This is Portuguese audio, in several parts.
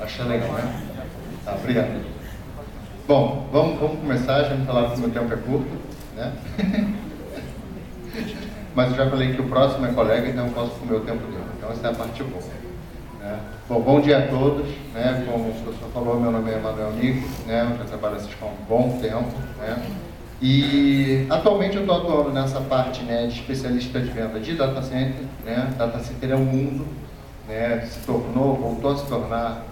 Achei legal, né? Tá, obrigado. Bom, vamos começar. Já me falaram que o meu tempo é curto, né? Mas eu já falei que o próximo é colega, então eu posso comer o tempo dele. Então essa é a parte boa, né? Bom dia a todos, né? Como o professor falou, meu nome é Emanuel Nico, né? Eu já trabalho na Cisco há um bom tempo, né? E atualmente eu estou atuando nessa parte, né, de especialista de venda de data center, né? Data center é um mundo, né? Voltou a se tornar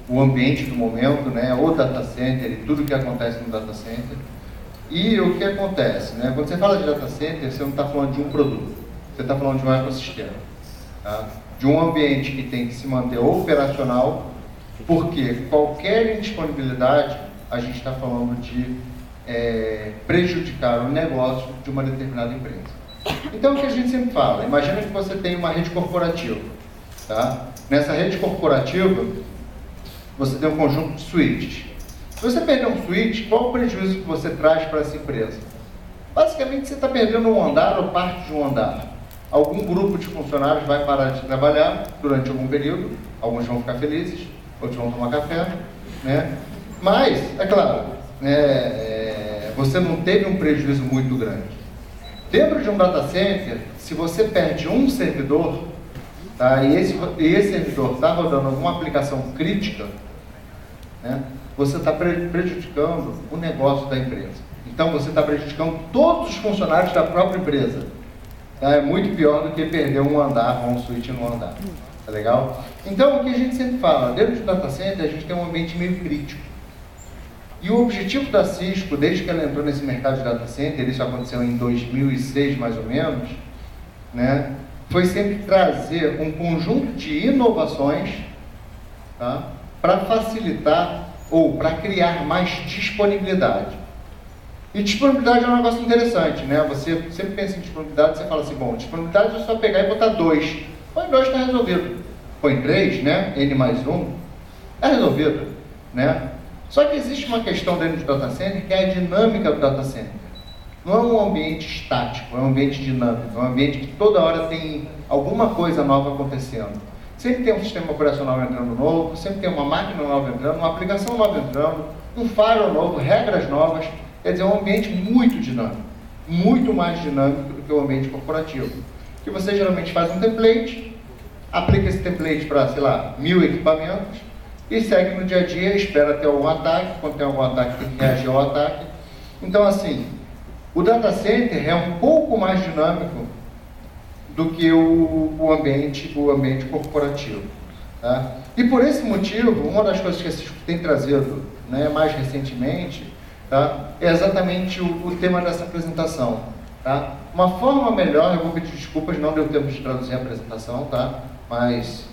o ambiente do momento, né? O data center e tudo que acontece no data center. E o que acontece, né? Quando você fala de data center, você não está falando de um produto, você está falando de um ecossistema, tá? De um ambiente que tem que se manter operacional, porque qualquer indisponibilidade, a gente está falando de prejudicar o negócio de uma determinada empresa. Então, o que a gente sempre fala, imagina que você tem uma rede corporativa, tá? Nessa rede corporativa, você tem um conjunto de switches. Se você perder um switch, qual o prejuízo que você traz para essa empresa? Basicamente, você está perdendo um andar ou parte de um andar. Algum grupo de funcionários vai parar de trabalhar durante algum período, alguns vão ficar felizes, outros vão tomar café, né? Mas, é claro, você não teve um prejuízo muito grande. Dentro de um data center, se você perde um servidor, tá, e esse servidor está rodando alguma aplicação crítica, né, você está prejudicando o negócio da empresa. Então, você está prejudicando todos os funcionários da própria empresa. Tá? É muito pior do que perder um andar ou um switch no andar. Tá legal? Então, o que a gente sempre fala, dentro do data center, a gente tem um ambiente meio crítico. E o objetivo da Cisco, desde que ela entrou nesse mercado de data center, isso aconteceu em 2006 mais ou menos, né, foi sempre trazer um conjunto de inovações, tá, para facilitar ou para criar mais disponibilidade. E disponibilidade é um negócio interessante, né? Você sempre pensa em disponibilidade, você fala assim, bom, disponibilidade é só pegar e botar 2. Põe 2, está resolvido. Põe 3, né? N mais 1, está resolvido, né? Só que existe uma questão dentro do data center que é a dinâmica do data center. Não é um ambiente estático, é um ambiente dinâmico, é um ambiente que toda hora tem alguma coisa nova acontecendo. Sempre tem um sistema operacional entrando novo, sempre tem uma máquina nova entrando, uma aplicação nova entrando, um firewall novo, regras novas. Quer dizer, é um ambiente muito dinâmico, muito mais dinâmico do que o ambiente corporativo. Que você geralmente faz um template, aplica esse template para, sei lá, 1000 equipamentos, e segue no dia a dia, espera ter algum ataque, quando tem algum ataque tem que reagir ao ataque. Então, assim, o data center é um pouco mais dinâmico do que o ambiente corporativo. Tá? E por esse motivo, uma das coisas que a Cisco tem trazido, né, mais recentemente, tá, é exatamente o tema dessa apresentação. Tá? Uma forma melhor, eu vou pedir desculpas, não deu tempo de traduzir a apresentação, tá? Mas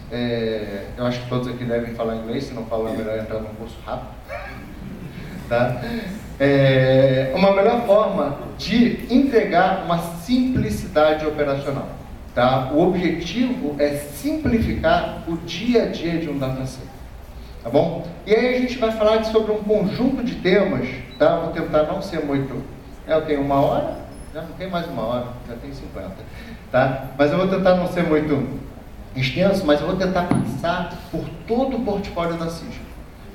eu acho que todos aqui devem falar inglês, se não falam é melhor entrar num curso rápido. Tá? Uma melhor forma de entregar uma simplicidade operacional. Tá? O objetivo é simplificar o dia a dia de um data center. Tá bom? E aí a gente vai falar sobre um conjunto de temas, tá? Vou tentar não ser muito... Eu tenho 1 hora, já não tem mais 1 hora, já tem 50. Tá? Mas eu vou tentar não ser muito extenso, mas eu vou tentar passar por todo o portfólio da Cisco.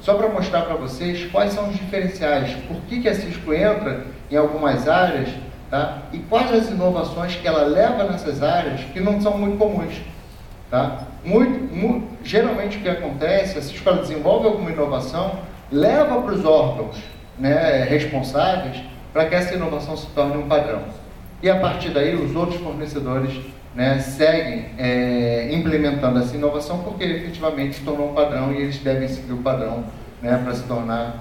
Só para mostrar para vocês quais são os diferenciais, por que a Cisco entra em algumas áreas, tá? E quais as inovações que ela leva nessas áreas que não são muito comuns. Tá? Geralmente o que acontece, a Cisco ela desenvolve alguma inovação, leva para os órgãos, né, responsáveis para que essa inovação se torne um padrão. E a partir daí os outros fornecedores, né, seguem implementando essa inovação porque efetivamente se tornou um padrão e eles devem seguir o padrão, né, para se tornar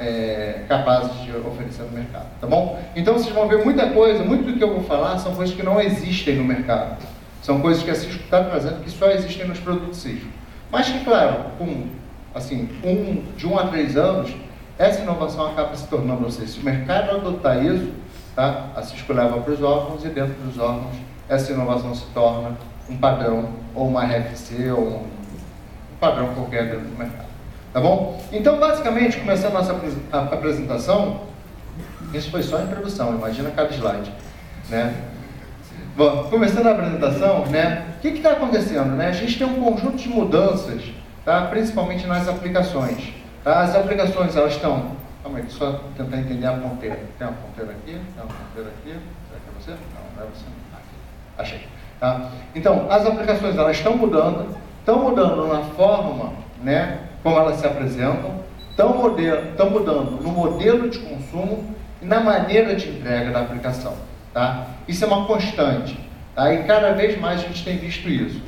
capazes de oferecer no mercado. Tá bom? Então vocês vão ver muita coisa, muito do que eu vou falar são coisas que não existem no mercado. São coisas que a Cisco está trazendo que só existem nos produtos Cisco. Mas que, claro, de 1 a 3 anos, essa inovação acaba se tornando, ou seja, se o mercado adotar isso, tá, a Cisco leva para os órgãos e dentro dos órgãos essa inovação se torna um padrão, ou uma RFC, ou um padrão qualquer dentro do mercado. Tá bom? Então, basicamente, começando a nossa apresentação, isso foi só a introdução, imagina cada slide, né? Bom, começando a apresentação, né, o que está acontecendo? Né? A gente tem um conjunto de mudanças tá? Principalmente nas aplicações. Tá? As aplicações, elas estão... Calma aí, só tentar entender a ponteira. Tem uma ponteira aqui, tem uma ponteira aqui. Será que é você? Não, não é você. Aqui. Achei. Tá? Então, as aplicações, elas estão mudando na forma, né, como elas se apresentam, estão mudando no modelo de consumo e na maneira de entrega da aplicação. Tá? Isso é uma constante. Tá? E cada vez mais a gente tem visto isso.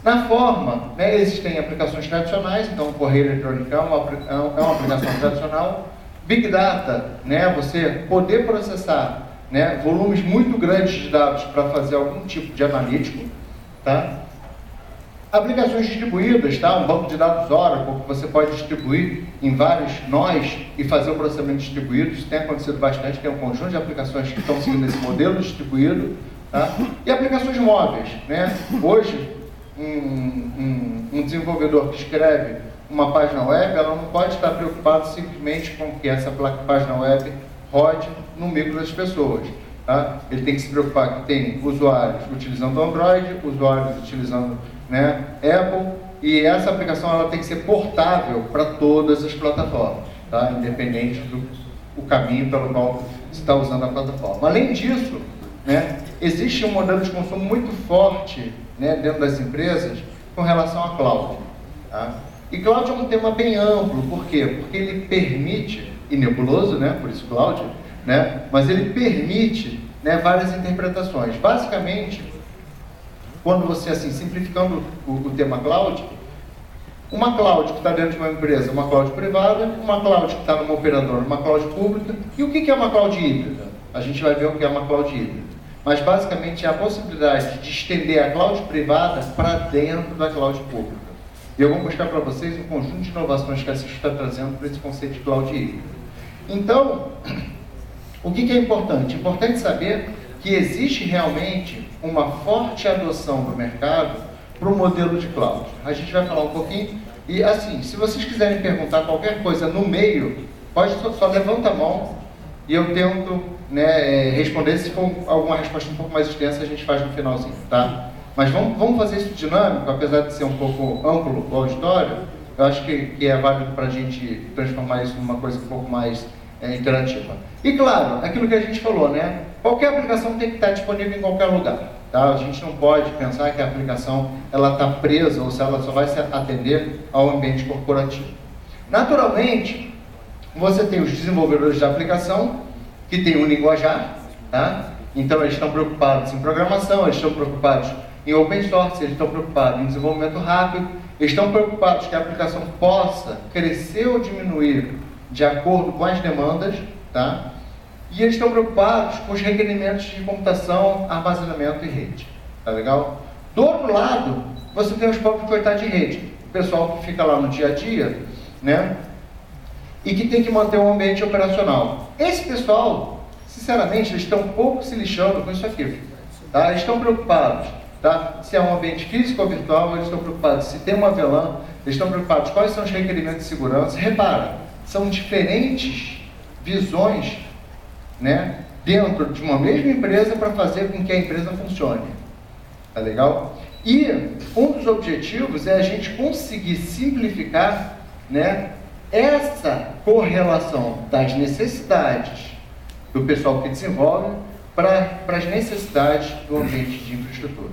Na forma, né, existem aplicações tradicionais, então o correio eletrônico é uma aplicação tradicional. Big Data, né, você poder processar, né, volumes muito grandes de dados para fazer algum tipo de analítico. Tá? Aplicações distribuídas, tá? Um banco de dados Oracle, que você pode distribuir em vários nós e fazer o processamento distribuído. Isso tem acontecido bastante, tem um conjunto de aplicações que estão seguindo esse modelo distribuído. Tá? E aplicações móveis, né? Hoje, um desenvolvedor que escreve uma página web, ela não pode estar preocupado simplesmente com que essa página web rode no micro das pessoas. Tá? Ele tem que se preocupar que tem usuários utilizando Android, usuários utilizando, né, Apple, e essa aplicação ela tem que ser portável para todas as plataformas, tá? Independente do caminho pelo qual você está usando a plataforma. Além disso, né, existe um modelo de consumo muito forte, né, dentro das empresas com relação à cloud. Tá? E cloud é um tema bem amplo, por quê? Porque ele permite, e nebuloso, né, por isso cloud, né, mas ele permite, né, várias interpretações. Basicamente, quando você, assim, simplificando o tema cloud, uma cloud que está dentro de uma empresa, uma cloud privada, uma cloud que está numa operadora, uma cloud pública, e o que é uma cloud híbrida? A gente vai ver o que é uma cloud híbrida. Mas basicamente é a possibilidade de estender a cloud privada para dentro da cloud pública. E eu vou mostrar para vocês um conjunto de inovações que a Cisco está trazendo para esse conceito de cloud híbrida. Então, o que é importante? É importante saber que existe realmente uma forte adoção do mercado para o modelo de cloud. A gente vai falar um pouquinho, e assim, se vocês quiserem perguntar qualquer coisa no meio, pode só levanta a mão e eu tento, né, responder. Se for alguma resposta um pouco mais extensa, a gente faz no finalzinho, tá? Mas vamos fazer isso dinâmico, apesar de ser um pouco amplo o auditório, eu acho que é válido para a gente transformar isso numa coisa um pouco mais interativa. E claro, aquilo que a gente falou, né? Qualquer aplicação tem que estar disponível em qualquer lugar. Tá? A gente não pode pensar que a aplicação ela está presa ou se ela só vai se atender ao ambiente corporativo. Naturalmente, você tem os desenvolvedores de aplicação que têm um linguajar, tá? Então eles estão preocupados em programação, eles estão preocupados em open source, eles estão preocupados em desenvolvimento rápido, eles estão preocupados que a aplicação possa crescer ou diminuir de acordo com as demandas, tá? E eles estão preocupados com os requerimentos de computação, armazenamento e rede. Tá legal? Do outro lado, você tem os próprios coitados de rede. O pessoal que fica lá no dia a dia, né? E que tem que manter um ambiente operacional. Esse pessoal, sinceramente, eles estão um pouco se lixando com isso aqui. Tá? Eles estão preocupados, tá? Se é um ambiente físico ou virtual, eles estão preocupados se tem uma VLAN, eles estão preocupados quais são os requerimentos de segurança. Repara, são diferentes visões, né, dentro de uma mesma empresa para fazer com que a empresa funcione. Tá legal? E um dos objetivos é a gente conseguir simplificar, né, essa correlação das necessidades do pessoal que desenvolve para as necessidades do ambiente de infraestrutura.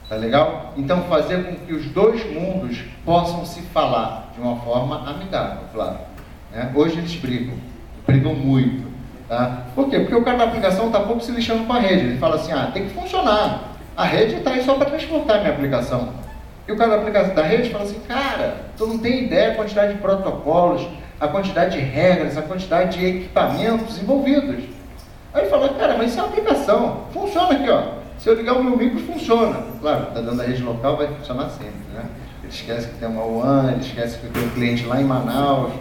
Tá legal? Então fazer com que os dois mundos possam se falar de uma forma amigável, claro. Né? Hoje eles brigam muito. Tá? Por quê? Porque o cara da aplicação está pouco se lixando com a rede. Ele fala assim, tem que funcionar. A rede está aí só para transportar a minha aplicação. E o cara da aplicação da rede fala assim, cara, tu não tem ideia da quantidade de protocolos, a quantidade de regras, a quantidade de equipamentos envolvidos. Aí ele fala, cara, mas isso é uma aplicação. Funciona aqui, ó. Se eu ligar o meu micro, funciona. Claro, está dando a rede local, vai funcionar sempre, né? Ele esquece que tem uma WAN, ele esquece que tem um cliente lá em Manaus.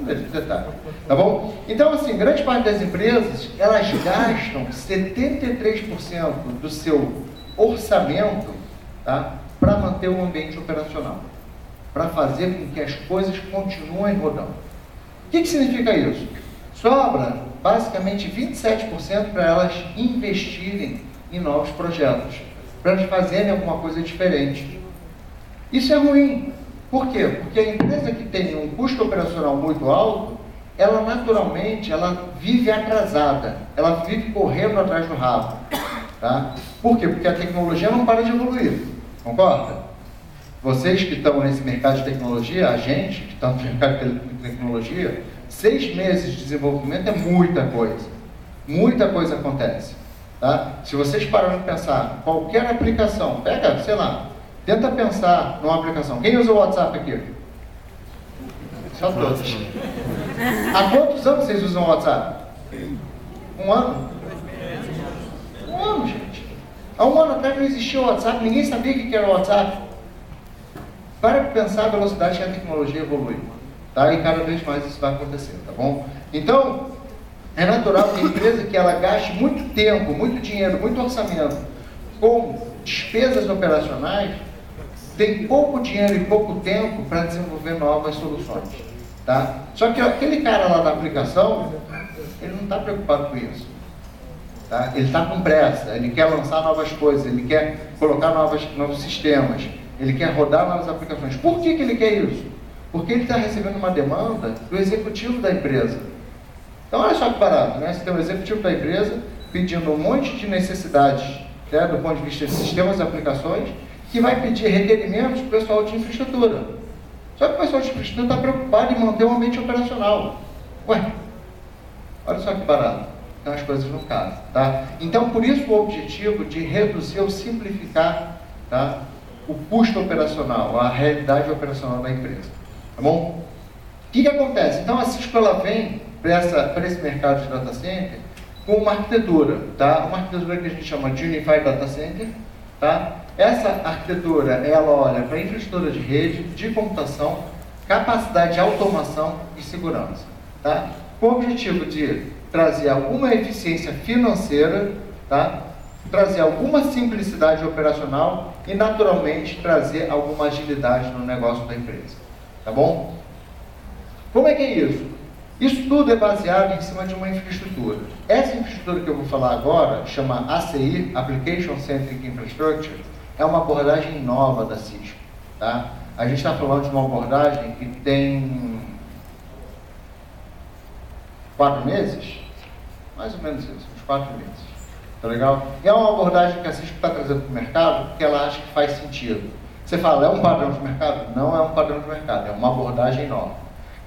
Detalhe, tá bom? Então, assim, grande parte das empresas, elas gastam 73% do seu orçamento, tá, para manter o ambiente operacional, para fazer com que as coisas continuem rodando. O que significa isso? Sobra, basicamente, 27% para elas investirem em novos projetos, para elas fazerem alguma coisa diferente. Isso é ruim. Por quê? Porque a empresa que tem um custo operacional muito alto, ela naturalmente, ela vive atrasada, ela vive correndo atrás do rabo. Tá? Por quê? Porque a tecnologia não para de evoluir, concorda? Vocês que estão nesse mercado de tecnologia, a gente que está no mercado de tecnologia, 6 meses de desenvolvimento é muita coisa acontece. Tá? Se vocês pararem de pensar, qualquer aplicação, pega, sei lá, tenta pensar numa aplicação. Quem usa o WhatsApp aqui? Só todos. Há quantos anos vocês usam o WhatsApp? 1 ano? 1 ano, gente. Há 1 ano atrás não existia o WhatsApp, ninguém sabia o que era o WhatsApp. Para pensar a velocidade que a tecnologia evolui. Tá? E cada vez mais isso vai acontecer, tá bom? Então, é natural que a empresa que ela gaste muito tempo, muito dinheiro, muito orçamento com despesas operacionais, tem pouco dinheiro e pouco tempo para desenvolver novas soluções. Tá? Só que aquele cara lá da aplicação, ele não está preocupado com isso. Tá? Ele está com pressa, ele quer lançar novas coisas, ele quer colocar novos sistemas, ele quer rodar novas aplicações. Por que ele quer isso? Porque ele está recebendo uma demanda do executivo da empresa. Então olha só que barato, né? Você tem um executivo da empresa pedindo um monte de necessidades, né, do ponto de vista de sistemas e aplicações, que vai pedir requerimentos para o pessoal de infraestrutura. Só que o pessoal de infraestrutura está preocupado em manter o ambiente operacional. Ué, olha só que barato. Então as coisas não casam, tá? Então por isso o objetivo de reduzir ou simplificar, tá, o custo operacional, a realidade operacional da empresa. Tá bom? O que acontece? Então a Cisco ela vem para esse mercado de data center com uma arquitetura, tá? Uma arquitetura que a gente chama de Unified Data Center, tá? Essa arquitetura, ela olha para a infraestrutura de rede, de computação, capacidade de automação e segurança, tá? Com o objetivo de trazer alguma eficiência financeira, tá? Trazer alguma simplicidade operacional e, naturalmente, trazer alguma agilidade no negócio da empresa, tá bom? Como é que é isso? Isso tudo é baseado em cima de uma infraestrutura. Essa infraestrutura que eu vou falar agora, chama ACI, Application Centric Infrastructure, é uma abordagem nova da Cisco. Tá? A gente está falando de uma abordagem que tem 4 meses? Mais ou menos isso, uns 4 meses. Tá legal? E é uma abordagem que a Cisco está trazendo para o mercado porque ela acha que faz sentido. Você fala, é um padrão de mercado? Não é um padrão de mercado, é uma abordagem nova.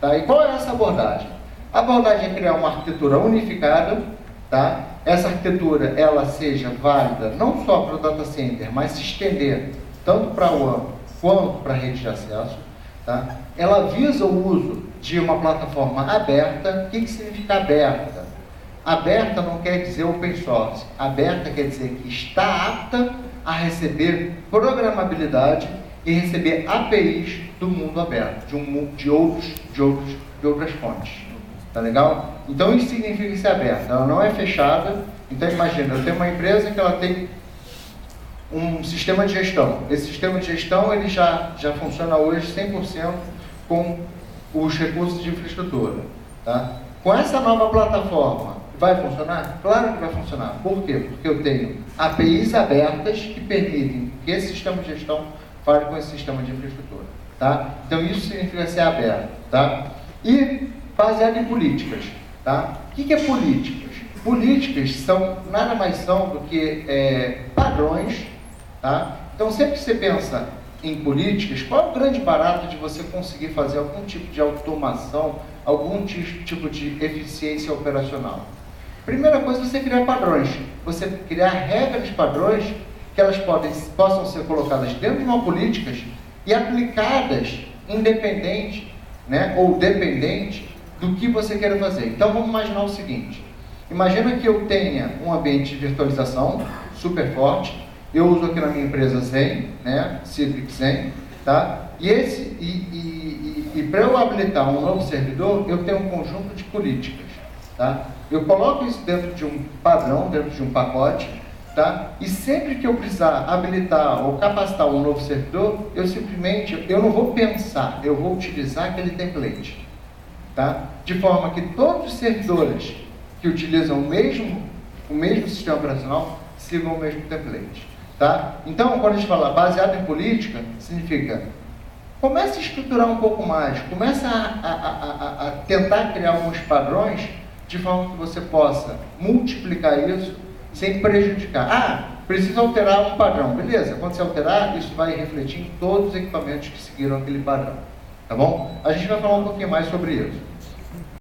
Tá? E qual é essa abordagem? A abordagem é criar uma arquitetura unificada, tá? Essa arquitetura, ela seja válida não só para o data center, mas se estender tanto para o WAN quanto para a rede de acesso, tá? Ela visa o uso de uma plataforma aberta. O que significa aberta? Aberta não quer dizer open source. Aberta quer dizer que está apta a receber programabilidade e receber APIs do mundo aberto, de outras fontes. Tá legal? Então isso significa ser aberta, ela não é fechada. Então imagina, eu tenho uma empresa que ela tem um sistema de gestão. Esse sistema de gestão ele já funciona hoje 100% com os recursos de infraestrutura. Tá? Com essa nova plataforma, vai funcionar? Claro que vai funcionar. Por quê? Porque eu tenho APIs abertas que permitem que esse sistema de gestão fale com esse sistema de infraestrutura. Tá? Então isso significa ser aberto. Tá? E baseado em políticas. Tá? O que é políticas? Políticas nada mais são do que padrões. Tá? Então sempre que você pensa em políticas, qual é o grande barato de você conseguir fazer algum tipo de automação, algum tipo de eficiência operacional? Primeira coisa é você criar padrões. Você criar regras padrões que elas possam ser colocadas dentro de uma política e aplicadas independente, né, ou dependente do que você quer fazer. Então vamos imaginar o seguinte. Imagina que eu tenha um ambiente de virtualização super forte. Eu uso aqui na minha empresa Zen, né, Citrix Zen, tá? E para eu habilitar um novo servidor, eu tenho um conjunto de políticas, tá? Eu coloco isso dentro de um padrão, dentro de um pacote, tá? E sempre que eu precisar habilitar ou capacitar um novo servidor, eu não vou pensar, eu vou utilizar aquele template, tá? De forma que todos os servidores que utilizam o mesmo sistema operacional sigam o mesmo template. Tá? Então, quando a gente fala baseado em política, significa comece a estruturar um pouco mais, comece a tentar criar alguns padrões de forma que você possa multiplicar isso sem prejudicar. Ah, precisa alterar um padrão. Beleza, quando você alterar, isso vai refletir em todos os equipamentos que seguiram aquele padrão. Tá bom? A gente vai falar um pouquinho mais sobre isso.